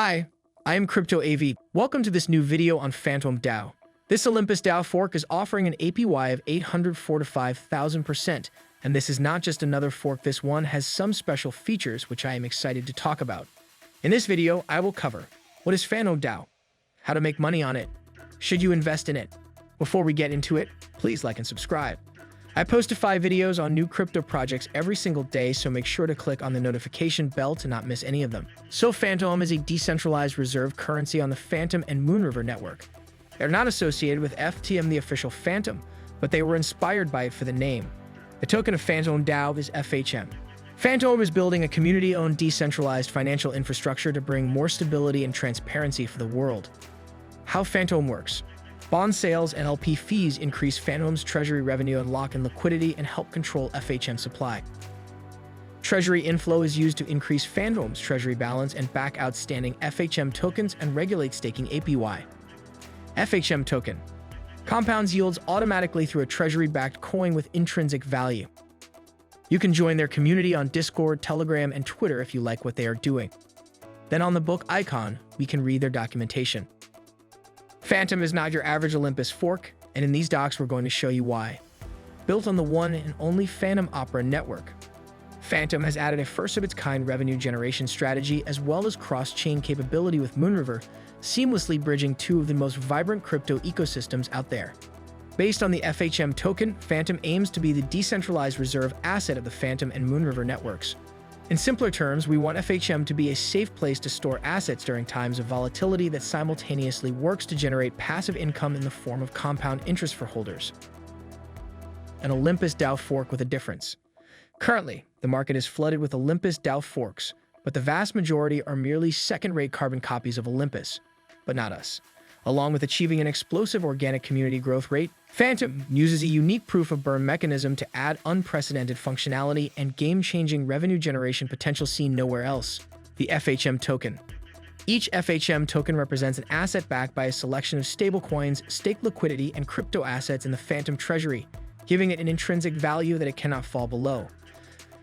Hi, I am Crypto AV. Welcome to this new video on Fantom DAO. This Olympus DAO fork is offering an APY of 845,000%, and this is not just another fork. This one has some special features which I am excited to talk about. In this video, I will cover what is Fantom DAO, how to make money on it, should you invest in it. Before we get into it, please like and subscribe. I post 5 videos on new crypto projects every single day, so make sure to click on the notification bell to not miss any of them. So Fantom is a decentralized reserve currency on the Fantom and Moonriver network. They're not associated with FTM, the official Fantom, but they were inspired by it for the name. The token of Fantom DAO is FHM. Fantom is building a community-owned decentralized financial infrastructure to bring more stability and transparency for the world. How Fantom works. Bond sales and LP fees increase Fantom's treasury revenue, unlock in liquidity, and help control FHM supply. Treasury inflow is used to increase Fantom's treasury balance and back outstanding FHM tokens and regulate staking APY. FHM token compounds yields automatically through a treasury-backed coin with intrinsic value. You can join their community on Discord, Telegram, and Twitter if you like what they are doing. Then on the book icon, we can read their documentation. Fantom is not your average Olympus fork, and in these docs we're going to show you why. Built on the one and only Fantom Opera network, Fantom has added a first-of-its-kind revenue generation strategy as well as cross-chain capability with Moonriver, seamlessly bridging two of the most vibrant crypto ecosystems out there. Based on the FHM token, Fantom aims to be the decentralized reserve asset of the Fantom and Moonriver networks. In simpler terms, we want FHM to be a safe place to store assets during times of volatility that simultaneously works to generate passive income in the form of compound interest for holders. An Olympus DAO fork with a difference. Currently, the market is flooded with Olympus DAO forks, but the vast majority are merely second-rate carbon copies of Olympus, but not us. Along with achieving an explosive organic community growth rate, Fantom uses a unique proof-of-burn mechanism to add unprecedented functionality and game-changing revenue generation potential seen nowhere else. The FHM token. Each FHM token represents an asset backed by a selection of stablecoins, staked liquidity, and crypto assets in the Fantom treasury, giving it an intrinsic value that it cannot fall below.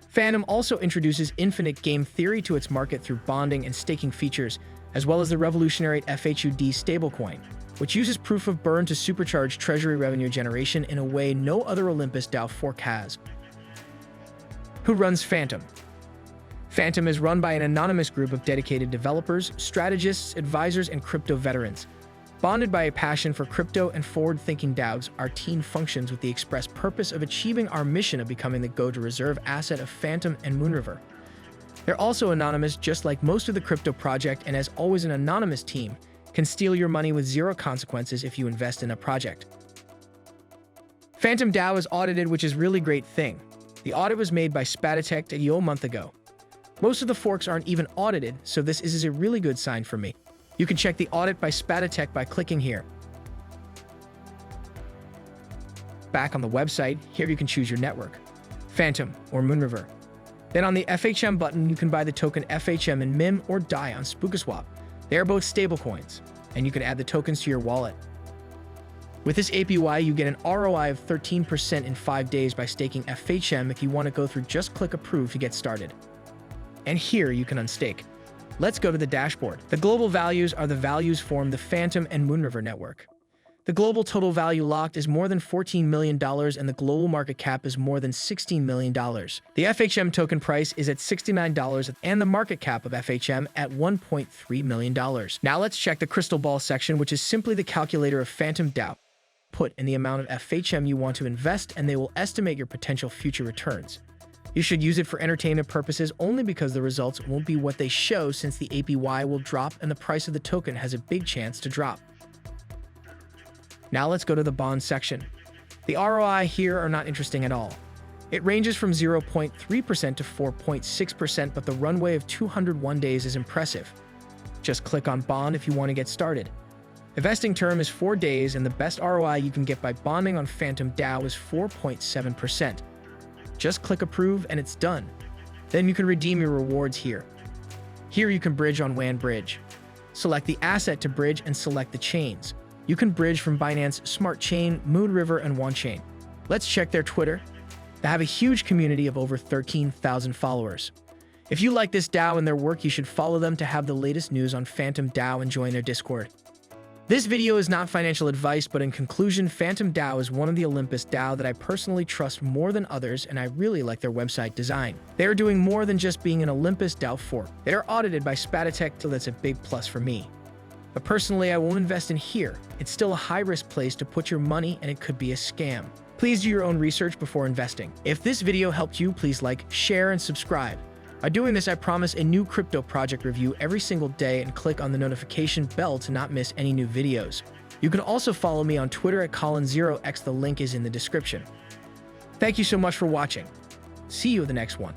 Fantom also introduces infinite game theory to its market through bonding and staking features, as well as the revolutionary FHUD stablecoin, which uses proof of burn to supercharge treasury revenue generation in a way no other Olympus DAO fork has. Who runs Fantom? Fantom is run by an anonymous group of dedicated developers, strategists, advisors, and crypto veterans. Bonded by a passion for crypto and forward-thinking DAOs, our team functions with the express purpose of achieving our mission of becoming the go-to reserve asset of Fantom and Moonriver. They're also anonymous, just like most of the crypto project, and as always an anonymous team can steal your money with zero consequences if you invest in a project. Fantom DAO is audited, which is really great thing. The audit was made by Spaditech a month ago. Most of the forks aren't even audited, so this is a really good sign for me. You can check the audit by Spaditech by clicking here. Back on the website, here you can choose your network, Fantom or Moonriver. Then on the FHM button, you can buy the token FHM in MIM or DAI on SpookaSwap. They are both stablecoins, and you can add the tokens to your wallet. With this APY, you get an ROI of 13% in 5 days by staking FHM. If you want to go through, just click approve to get started. And here you can unstake. Let's go to the dashboard. The global values are the values form the Fantom and Moonriver network. The global total value locked is more than $14 million, and the global market cap is more than $16 million. The FHM token price is at $69, and the market cap of FHM at $1.3 million. Now let's check the crystal ball section, which is simply the calculator of Fantom DAO. Put in the amount of FHM you want to invest, and they will estimate your potential future returns. You should use it for entertainment purposes only because the results won't be what they show, since the APY will drop and the price of the token has a big chance to drop. Now let's go to the bond section. The ROI here are not interesting at all. It ranges from 0.3% to 4.6%, but the runway of 201 days is impressive. Just click on bond if you want to get started. The vesting term is 4 days, and the best ROI you can get by bonding on Fantom DAO is 4.7%. Just click approve and it's done. Then you can redeem your rewards here. Here you can bridge on WAN Bridge. Select the asset to bridge and select the chains. You can bridge from Binance Smart Chain, Moonriver, and OneChain. Let's check their Twitter. They have a huge community of over 13,000 followers. If you like this DAO and their work, you should follow them to have the latest news on Fantom DAO and join their Discord. This video is not financial advice, but in conclusion, Fantom DAO is one of the Olympus DAO that I personally trust more than others, and I really like their website design. They are doing more than just being an Olympus DAO fork. They are audited by Spatatech, so that's a big plus for me. But personally, I won't invest in here. It's still a high-risk place to put your money, and it could be a scam. Please do your own research before investing. If this video helped you, please like, share, and subscribe. By doing this, I promise a new crypto project review every single day, and click on the notification bell to not miss any new videos. You can also follow me on Twitter at Colin0x. The link is in the description. Thank you so much for watching. See you in the next one.